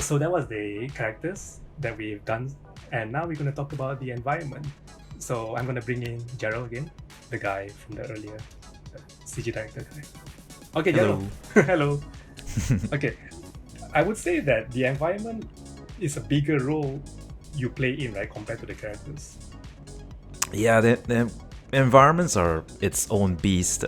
So that was the characters that we've done, and now we're going to talk about the environment. So I'm going to bring in Gerald again, the guy from the earlier CG director guy. Okay, Gerald. Hello. Hello. Okay, I would say that the environment is a bigger role you play in, right, compared to the characters. Yeah, the environments are its own beast.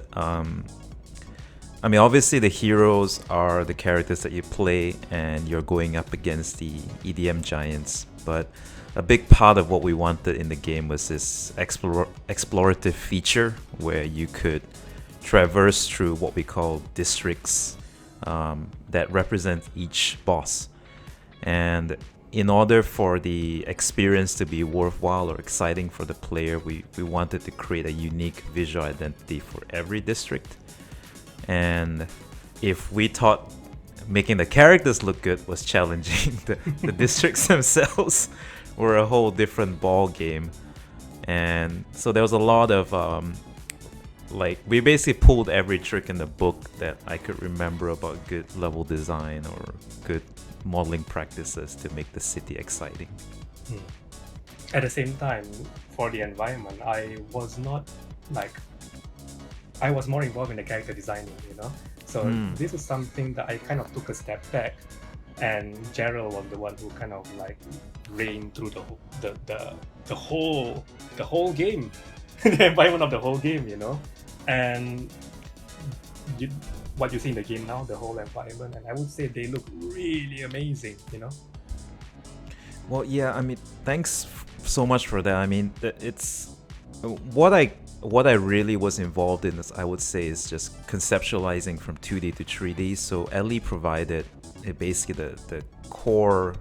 I mean, obviously the heroes are the characters that you play, and you're going up against the EDM giants. But a big part of what we wanted in the game was this explorative feature where you could traverse through what we call districts that represent each boss. And in order for the experience to be worthwhile or exciting for the player, we wanted to create a unique visual identity for every district. And if we thought making the characters look good was challenging, the districts themselves were a whole different ball game. And so there was a lot of we basically pulled every trick in the book that I could remember about good level design or good modeling practices to make the city exciting. At the same time, for the environment, I was more involved in the character designing, So this is something that I kind of took a step back, and Gerald was the one who kind of reigned through the whole game, the environment of the whole game, and what you see in the game now, the whole environment, and I would say they look really amazing, Well, yeah, I mean, thanks so much for that. I mean, it's what I really was involved in, I would say, is just conceptualizing from 2D to 3D. So Ellie provided basically the core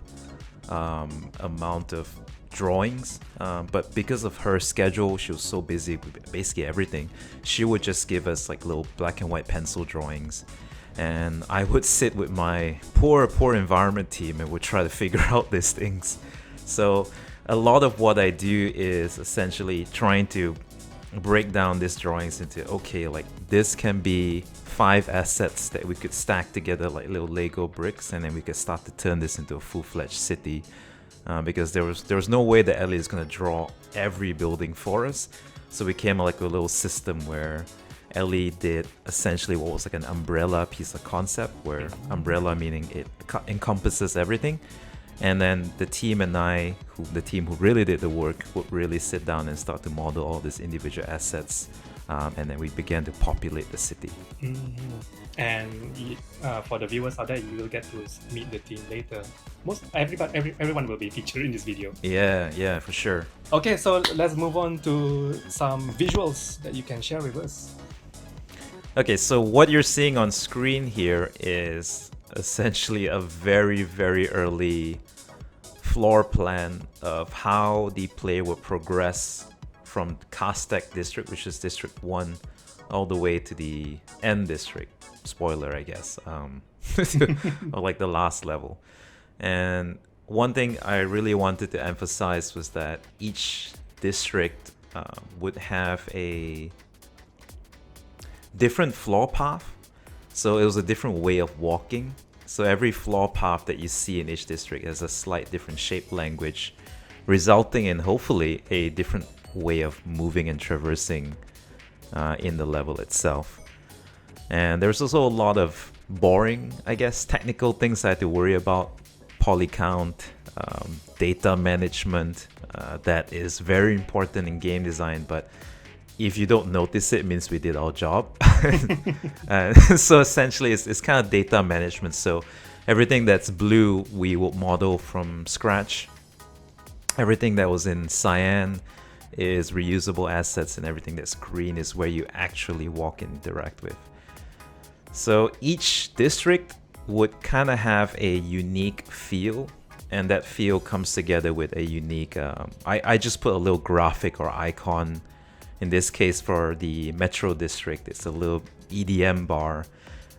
amount of drawings, but because of her schedule, she was so busy with basically everything. She would just give us little black and white pencil drawings, and I would sit with my poor environment team and would try to figure out these things. So a lot of what I do is essentially trying to break down these drawings into, okay, this can be 5 assets that we could stack together like little Lego bricks, and then we could start to turn this into a full-fledged city. Because there was no way that Ellie is going to draw every building for us. So we came up with a little system where Ellie did essentially what was an umbrella piece of concept, where umbrella meaning it encompasses everything. And then the team and I, the team who really did the work, would really sit down and start to model all these individual assets. And then we began to populate the city. And for the viewers out there, you will get to meet the team later. Everyone will be featured in this video. Yeah, for sure. Okay, so let's move on to some visuals that you can share with us. Okay, so what you're seeing on screen here is essentially a very, very early floor plan of how the player will progress from Kastek district, which is district 1, all the way to the end district. Spoiler, I guess, or the last level. And one thing I really wanted to emphasize was that each district would have a different floor path. So it was a different way of walking. So every floor path that you see in each district has a slight different shape language, resulting in hopefully a different way of moving and traversing in the level itself. And there's also a lot of boring, I guess, technical things I had to worry about. Poly count, data management, that is very important in game design, but if you don't notice it means we did our job. So essentially it's kind of data management. So everything that's blue we will model from scratch. Everything that was in cyan is reusable assets, and everything that's green is where you actually walk and interact with. So each district would kind of have a unique feel, and that feel comes together with a unique I just put a little graphic or icon. In this case, for the Metro district, it's a little EDM bar,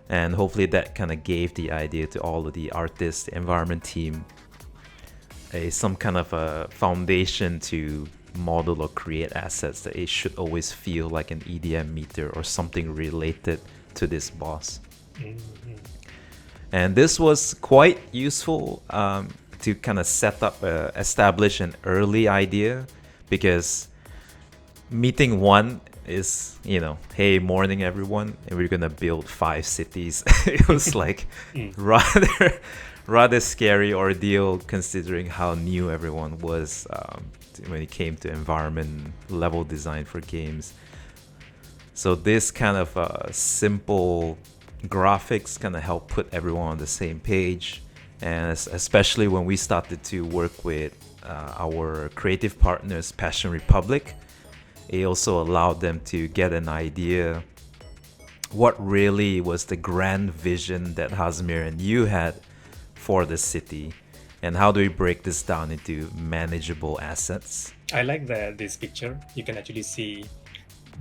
and hopefully that kind of gave the idea to all of the artists, the environment team, some kind of a foundation to model or create assets that it should always feel like an EDM meter or something related to this boss. And this was quite useful to kind of establish an early idea, because meeting one is, hey, morning everyone, and we're gonna build 5 cities. It was like rather scary ordeal, considering how new everyone was when it came to environment level design for games. So this kind of simple graphics kind of help put everyone on the same page, and especially when we started to work with our creative partners, Passion Republic, it also allowed them to get an idea what really was the grand vision that Hazmir and you had for the city, and how do we break this down into manageable assets. I like this picture. You can actually see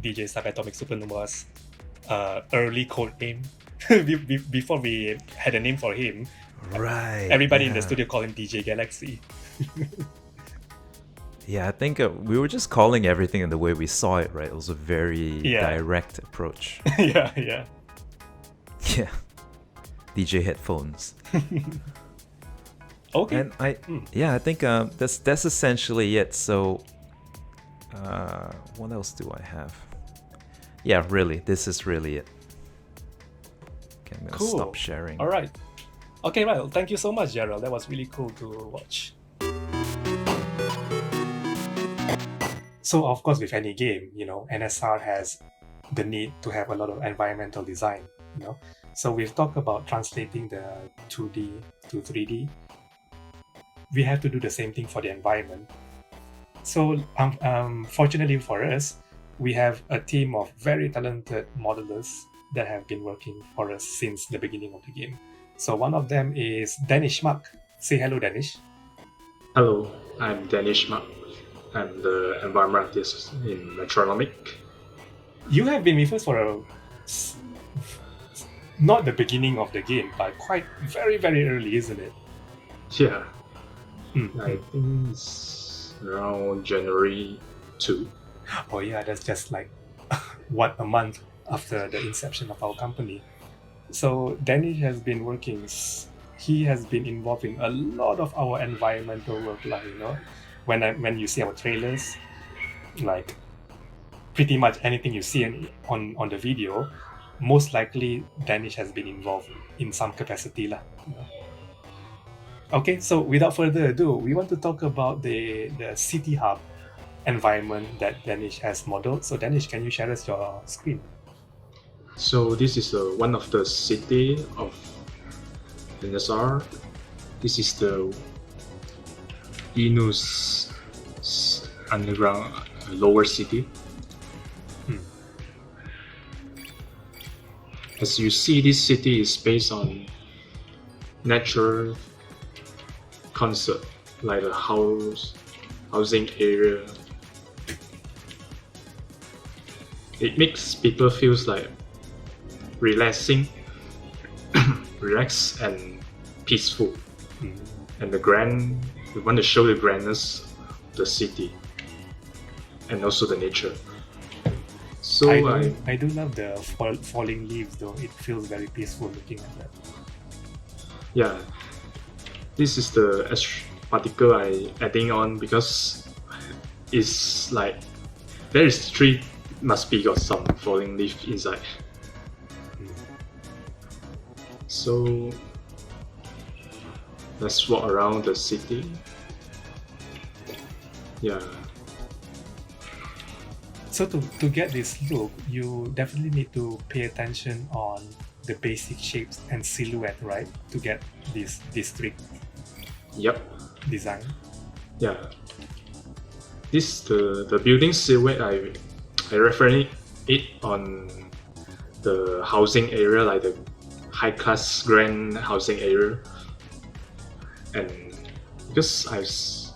DJ Subatomic Supernova's early code name. Before we had a name for him, Right. everybody in the studio called him DJ Galaxy. Yeah, I think we were just calling everything in the way we saw it, right? It was a very direct approach. Yeah. Yeah. DJ headphones. Okay. And I think that's essentially it. So, what else do I have? Yeah, really, this is really it. Okay, I'm gonna stop sharing. All right. Okay, well, thank you so much, Gerald. That was really cool to watch. So, of course, with any game, NSR has the need to have a lot of environmental design, So we've talked about translating the 2D to 3D. We have to do the same thing for the environment. So, fortunately for us, we have a team of very talented modelers that have been working for us since the beginning of the game. So one of them is Danish Mark. Say hello, Danish. Hello, I'm Danish Mark. I'm the environment artist in Metronomik. You have been with us for not the beginning of the game, but quite very, very early, isn't it? Yeah. I think it's around January 2. Oh yeah, that's just like a month after the inception of our company. So Danish has been working. He has been involved in a lot of our environmental work, when you see our trailers, like pretty much anything you see on the video, most likely Danish has been involved in some capacity Okay, so without further ado, we want to talk about the city hub environment that Danish has modeled. So Danish, can you share us your screen? So this is one of the city of NSR. This is the Inus underground lower city. As you see, this city is based on natural concept, like a housing area. It makes people feel like relaxed and peaceful. And we want to show the grandness of the city and also the nature. So I do love the falling leaves though. It feels very peaceful looking at that. Yeah, this is the particle I adding on because it's like there is tree must be got some falling leaf inside. So let's walk around the city. Yeah. So to get this look, you definitely need to pay attention on the basic shapes and silhouette, right? To get this district design. Yeah. This the building silhouette I reference it on the housing area, like the high class grand housing area. And because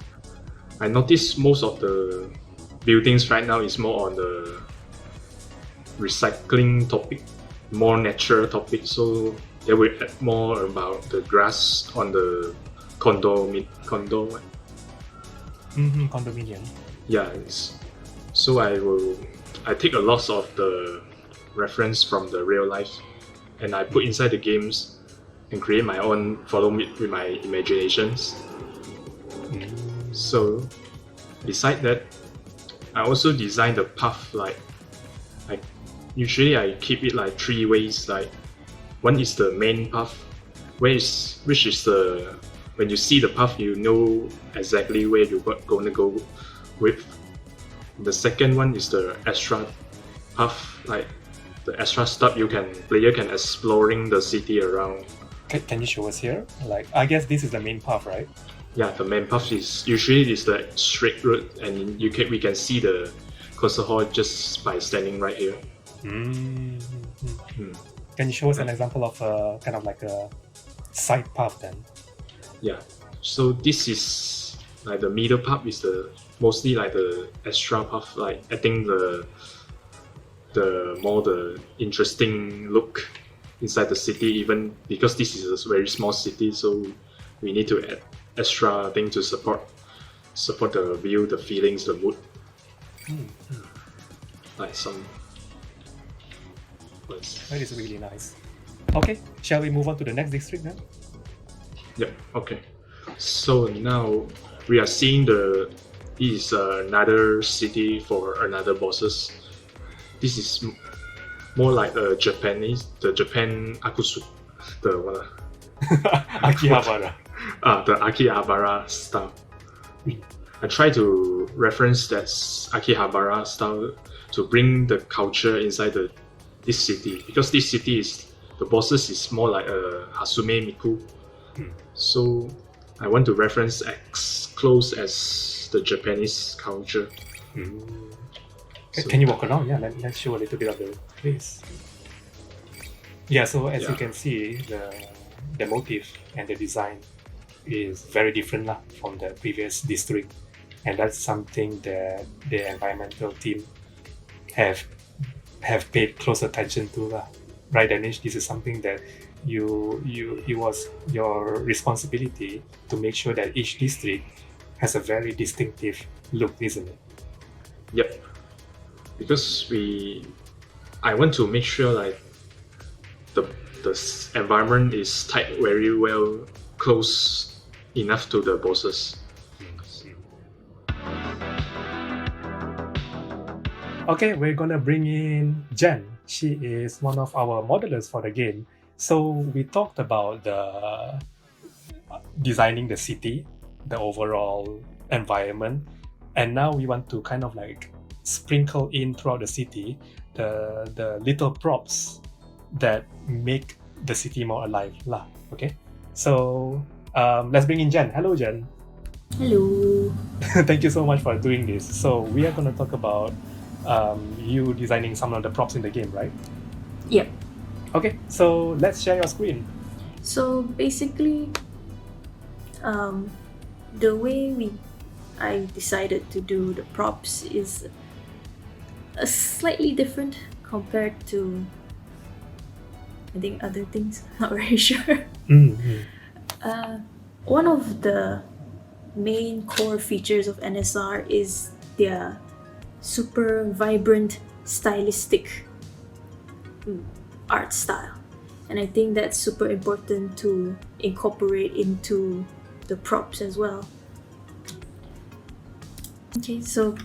I noticed most of the buildings right now is more on the recycling topic, more natural topic, so they will add more about the grass on the condo. Condominium. Yeah, so I take a lot of the reference from the real life and I put inside the games and create my own, follow me with my imaginations. So beside that, I also design the path like usually I keep it like 3 ways. Like one is the main path, which is the when you see the path you know exactly where you're going to go with. The second one is the extra path, like the extra stuff player can exploring the city around. Can you show us here? Like, I guess this is the main path, right? Yeah, the main path is usually the straight route, and we can see the cursor hall just by standing right here. Can you show us an example of kind of like a side path then? Yeah, so this is like the middle path is mostly like the extra path. Like I think the interesting look inside the city, even because this is a very small city, so we need to add extra thing to support the view, the feelings, the mood. Like some. That is really nice. Okay, shall we move on to the next district then? Yep. Okay. So now we are seeing this is another city for another bosses. This is more like the Japan Akusu, the what? Akihabara. The Akihabara style. I try to reference that Akihabara style to bring the culture inside this city, because this city the bosses is more like a Hasume Miku. So I want to reference as close as the Japanese culture. Can you walk around? Yeah, let's show a little bit of the place. Yeah, so as you can see, the motif and the design is very different from the previous district, and that's something that the environmental team have paid close attention to, right, Danish? This is something that it was your responsibility to make sure that each district has a very distinctive look, isn't it? Yep. Because I want to make sure like the environment is tied very well, close enough to the bosses. Okay, we're gonna bring in Jen. She is one of our modelers for the game. So we talked about the designing the city, the overall environment, and now we want to kind of like sprinkle in throughout the city the little props that make the city more alive lah. Okay, so let's bring in Jen. Hello, Jen. Hello. Thank you so much for doing this. So we are going to talk about you designing some of the props in the game, right? Yep. Okay, so let's share your screen. So basically, the way I decided to do the props is a slightly different compared to, I think, other things. Not very sure. One of the main core features of NSR is their super vibrant, stylistic art style, and I think that's super important to incorporate into the props as well. Okay, so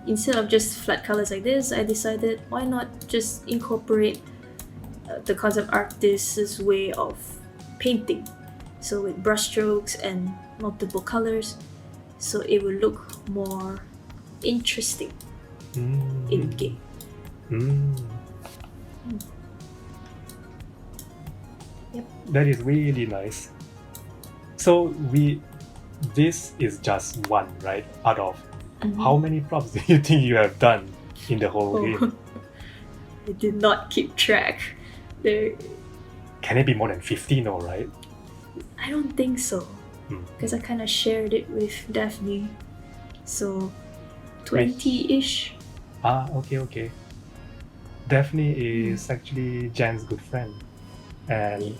instead of just flat colors like this, I decided why not just incorporate the concept artist's way of painting, so with brushstrokes and multiple colors, so it will look more interesting in game. Yep. That is really nice. So this is just one, right? Out of how many props do you think you have done in the whole game? I did not keep track. Can it be more than 50? No, right? I don't think so, because I kind of shared it with Daphne. So 20-ish. Okay. Daphne is actually Jan's good friend, and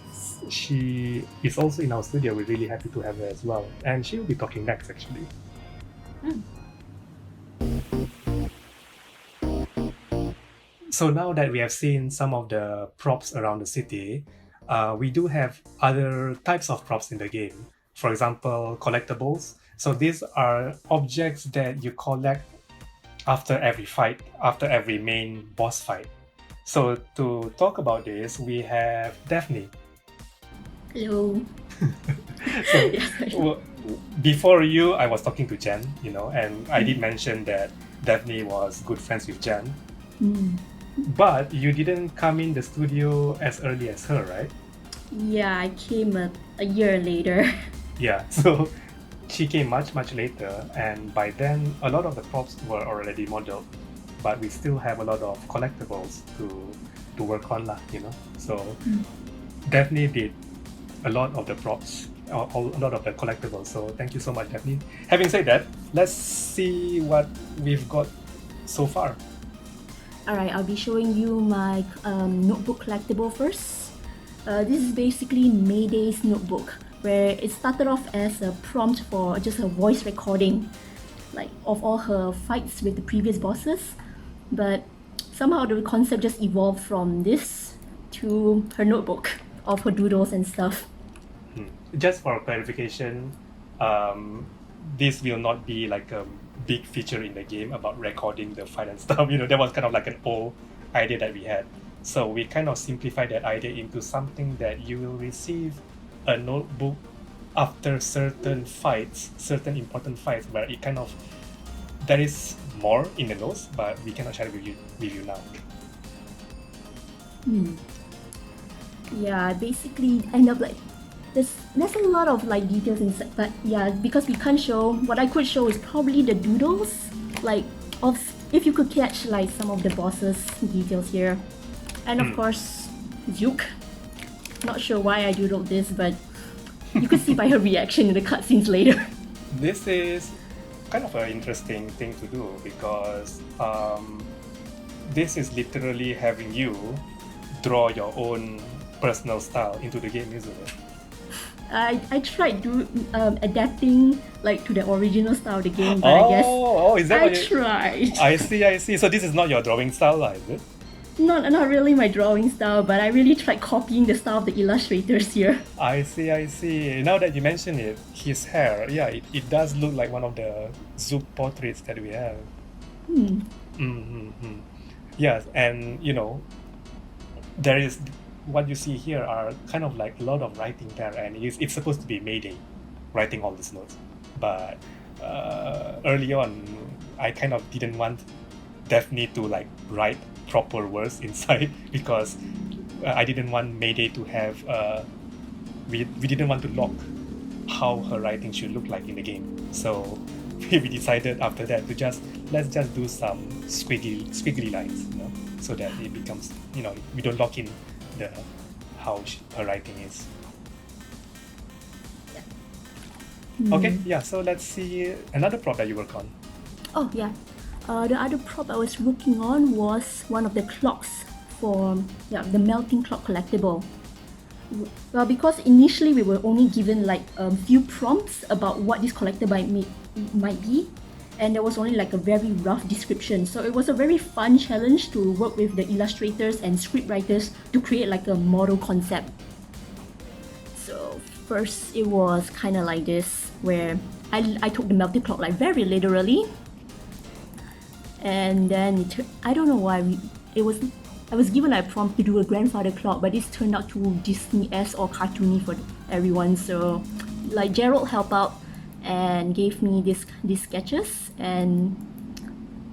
she is also in our studio. We're really happy to have her as well, and she will be talking next actually. So now that we have seen some of the props around the city, we do have other types of props in the game. For example, collectibles. So these are objects that you collect after every fight, after every main boss fight. So to talk about this, we have Daphne. Hello. So Yeah. before you, I was talking to Jen, and I did mention that Daphne was good friends with Jen. But you didn't come in the studio as early as her, right? Yeah, I came a year later. Yeah, so she came much, much later, and by then, a lot of the props were already modeled, but we still have a lot of collectibles to work on, So Daphne did a lot of the props, a lot of the collectibles. So thank you so much, Daphne. Having said that, let's see what we've got so far. Alright, I'll be showing you my notebook collectible first. This is basically Mayday's notebook, where it started off as a prompt for just a voice recording, like of all her fights with the previous bosses. But somehow the concept just evolved from this to her notebook of her doodles and stuff. Just for clarification, this will not be like a big feature in the game about recording the fight and stuff. That was kind of like an old idea that we had. So we kind of simplified that idea into something that you will receive a notebook after certain fights, certain important fights, where it kind of, there is more in the notes, but we cannot share it with you now. Yeah, basically end up like there's a lot of like details inside, but yeah, because we can't show, what I could show is probably the doodles, like of if you could catch like some of the bosses details here, and of course Zook. Not sure why I doodled this, but you could see by her reaction in the cutscenes later. This is kind of an interesting thing to do because this is literally having you draw your own personal style into the game, isn't it? I tried adapting like to the original style of the game, but I guess is that I what you... tried. I see. So this is not your drawing style, is it? Not really my drawing style, but I really tried copying the style of the illustrators here. I see. Now that you mention it, his hair, yeah, it does look like one of the Zook portraits that we have. Yes, and there is, what you see here are kind of like a lot of writing there, and it's supposed to be Mayday writing all these notes. But early on, I kind of didn't want Daphne to like write proper words inside because I didn't want Mayday to have we didn't want to lock how her writing should look like in the game. So we decided after that to let's just do some squiggly lines, so that it becomes, we don't lock in the how her writing is. Okay, yeah, so let's see another prop that you work on. Oh yeah. The other prop I was working on was one of the clocks for the melting clock collectible. Well, because initially we were only given like a few prompts about what this collectible might be, and there was only like a very rough description. So it was a very fun challenge to work with the illustrators and script writers to create like a model concept. So first it was kind of like this, where I took the melting clock like very literally. And then I don't know why I was given a prompt to do a grandfather clock, but this turned out too Disney-esque or cartoony for everyone. So like Gerald helped out and gave me these sketches, and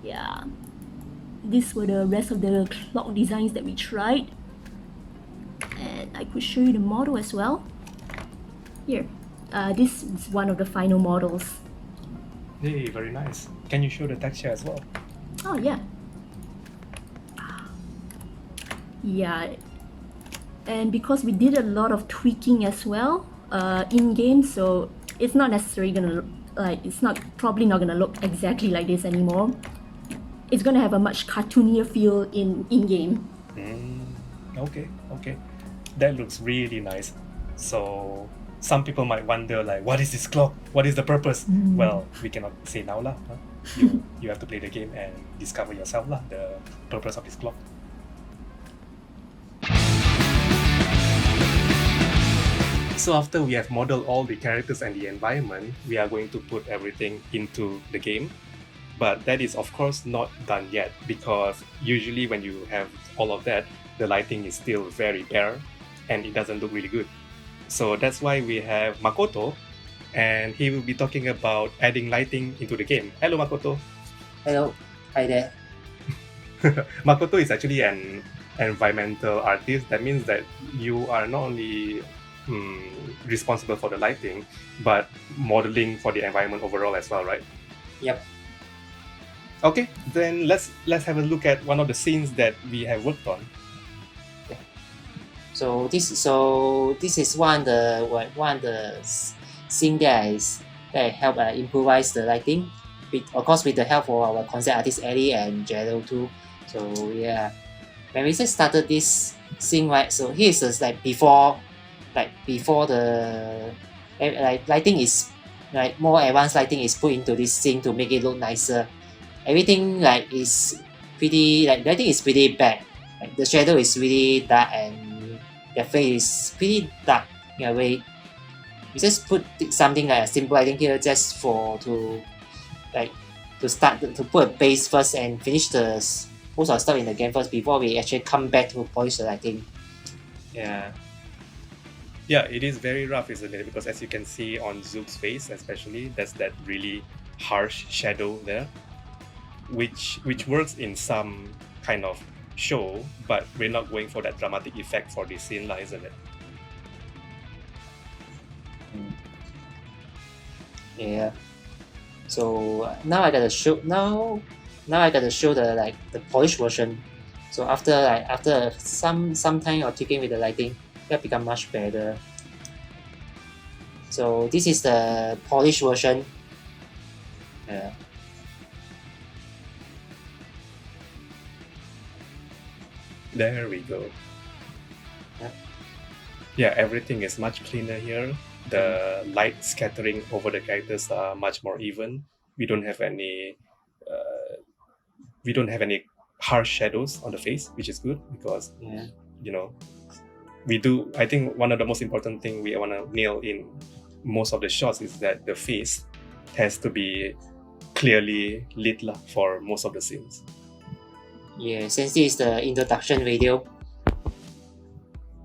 yeah, these were the rest of the clock designs that we tried. And I could show you the model as well. Here, this is one of the final models. Hey, very nice. Can you show the texture as well? Oh yeah. Yeah, and because we did a lot of tweaking as well in game, so it's not necessarily gonna probably not gonna look exactly like this anymore. It's gonna have a much cartoonier feel in game. Okay, that looks really nice. So some people might wonder like, what is this clock? What is the purpose? Well, we cannot say now lah. Huh? You have to play the game and discover yourself lah, the purpose of this clock. So after we have modeled all the characters and the environment, we are going to put everything into the game. But that is of course not done yet, because usually when you have all of that, the lighting is still very bare and it doesn't look really good. So that's why we have Makoto, and he will be talking about adding lighting into the game. Hello, Makoto. Hello, hi there. Makoto is actually an environmental artist. That means that you are not only responsible for the lighting, but modeling for the environment overall as well, right? Yep. Okay, then let's have a look at one of the scenes that we have worked on. So this is one of the scene that I help improvise the lighting, of course with the help of our concept artist Ellie and Gerald too. So yeah, when we just started this scene, right? So here's just before the lighting is more advanced lighting is put into this scene to make it look nicer. Everything is pretty lighting is pretty bad. The shadow is really dark and the face is pretty dark in a way. We just put something like a simple lighting here just to start to put a base first and finish the most of the stuff in the game first before we actually come back to polish the lighting. Yeah, it is very rough, isn't it? Because as you can see on Zook's face especially, there's that really harsh shadow there, which works in some kind of show, but we're not going for that dramatic effect for this scene, isn't it? Yeah. So now I gotta show the polished version. So after some time of tweaking with the lighting, that become much better. So this is the polished version. Yeah. There we go. Yeah. Yeah, everything is much cleaner here. The light scattering over the characters are much more even. We don't have any harsh shadows on the face, which is good because we do. I think one of the most important thing we want to nail in most of the shots is that the face has to be clearly lit for most of the scenes. Yeah, since this is the introduction video.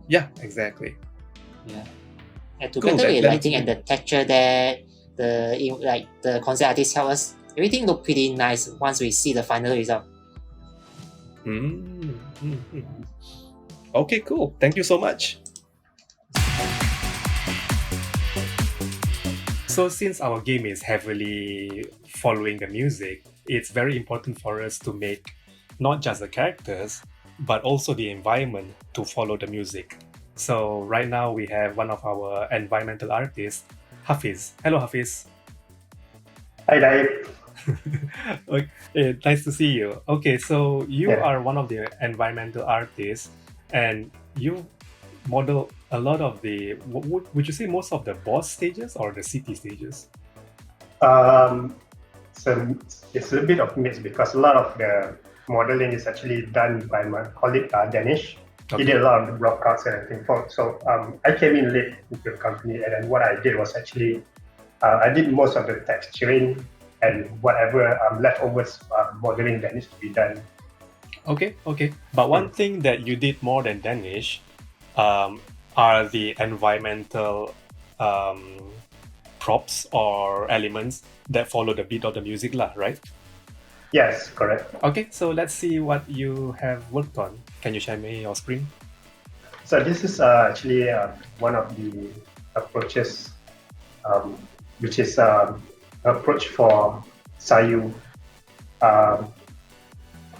Yeah, exactly. Yeah. And to Cool, better with that lighting and the texture that the concept artist help us, everything look pretty nice once we see the final result. Okay, cool. Thank you so much. So since our game is heavily following the music, it's very important for us to make not just the characters, but also the environment to follow the music. So right now we have one of our environmental artists, Hafiz. Hello, Hafiz. Hi, Dave. Okay, nice to see you. Okay, so you are one of the environmental artists, and you model a lot of the, would you say most of the boss stages or the city stages? So it's a bit of mix because a lot of the modeling is actually done by my colleague Danish. Okay. He did a lot of the block cuts and everything. So I came in late into the company, and then what I did was actually I did most of the texturing and whatever leftovers modeling that needs to be done. Okay. But one thing that you did more than Danish are the environmental props or elements that follow the beat of the music, right? Yes, correct. Okay, so let's see what you have worked on. Can you share me your screen? So this is actually one of the approaches, which is approach for Sayu.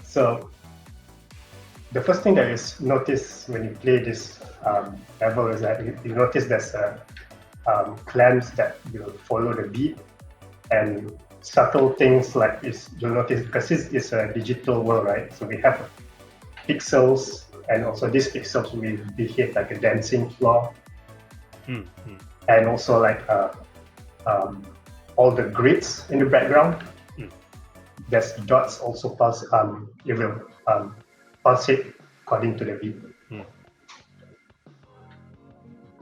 So the first thing that is noticed when you play this level is that you notice there's clams that will follow the beat, and subtle things like this you'll notice because it's a digital world, right? So we have pixels, and also these pixels will behave like a dancing floor, and also like all the grids in the background. There's dots also pulse. It will pulsate according to the beat.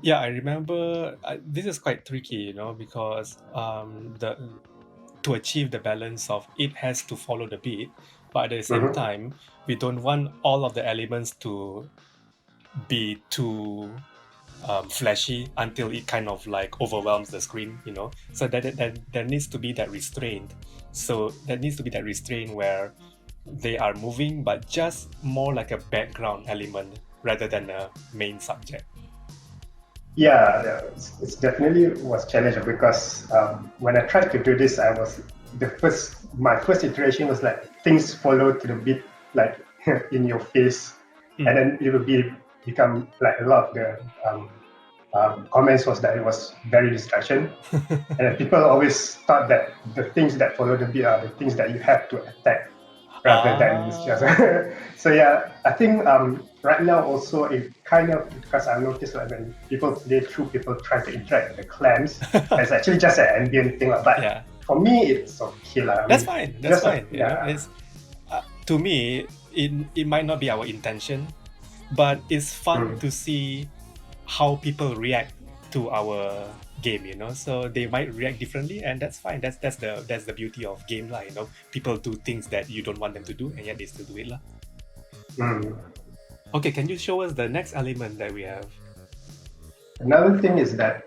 Yeah, I remember this is quite tricky, because to achieve the balance of it has to follow the beat, but at the same time, we don't want all of the elements to be too flashy until it kind of like overwhelms the screen. So that there needs to be that restraint. So there needs to be that restraint where they are moving, but just more like a background element rather than a main subject. Yeah, it's definitely was challenging because when I tried to do this, my first iteration was like things follow to the beat, like in your face, and then it would become like a lot of the comments was that it was very distraction, and then people always thought that the things that follow the beat are the things that you have to attack rather than it's just. So yeah, I think right now also it kind of, because I noticed like when people play through, people try to interact with the clams. It's actually just an ambient thing, but Yeah. for me it's okay lah. That's fine. That's fine. Yeah. It's to me, it might not be our intention, but it's fun to see how people react to our game. So they might react differently, and that's fine. That's the beauty of game lah. People do things that you don't want them to do, and yet they still do it lah. Okay, can you show us the next element that we have? Another thing is that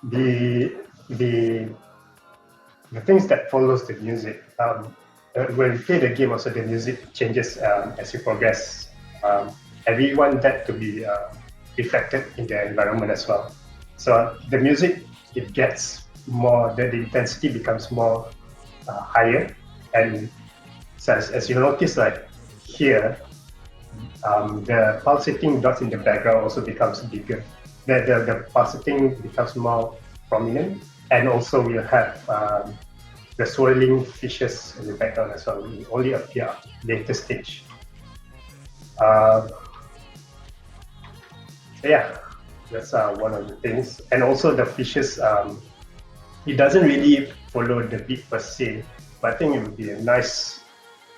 the things that follows the music. When we play the game, also the music changes as you progress. And we want that to be reflected in the environment as well. So the music, it gets more, the intensity becomes more higher, and so as you notice, like here, the pulsating dots in the background also becomes bigger. The pulsating becomes more prominent, and also we'll have the swirling fishes in the background as well. Will only appear later stage. Yeah, that's one of the things. And also the fishes, it doesn't really follow the beat per se, but I think it would be a nice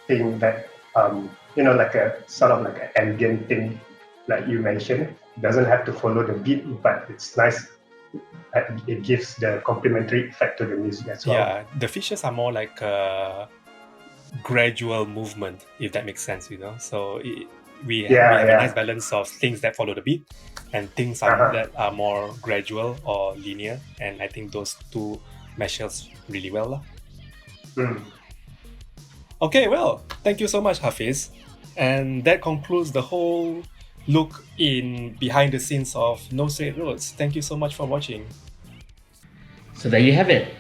thing that, like a sort of like an ambient thing, like you mentioned. It doesn't have to follow the beat, but it's nice. It gives the complementary effect to the music as well. Yeah, the fishes are more like a gradual movement, if that makes sense, So we have a nice balance of things that follow the beat and things that are more gradual or linear, and I think those two meshes really well. Okay, well, thank you so much, Hafiz. And that concludes the whole look in behind the scenes of No Straight Roads. Thank you so much for watching. So there you have it.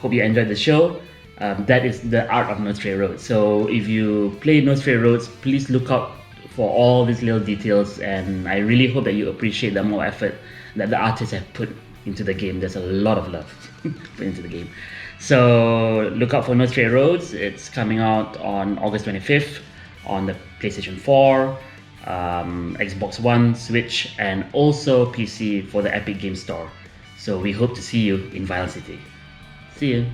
Hope you enjoyed the show. That is the art of No Straight Roads. So if you play No Straight Roads, please look out for all these little details, and I really hope that you appreciate the more effort that the artists have put into the game. There's a lot of love put into the game. So look out for No Straight Roads. It's coming out on August 25th on the PlayStation 4, Xbox One, Switch, and also PC for the Epic Games Store. So we hope to see you in Violent City. See you.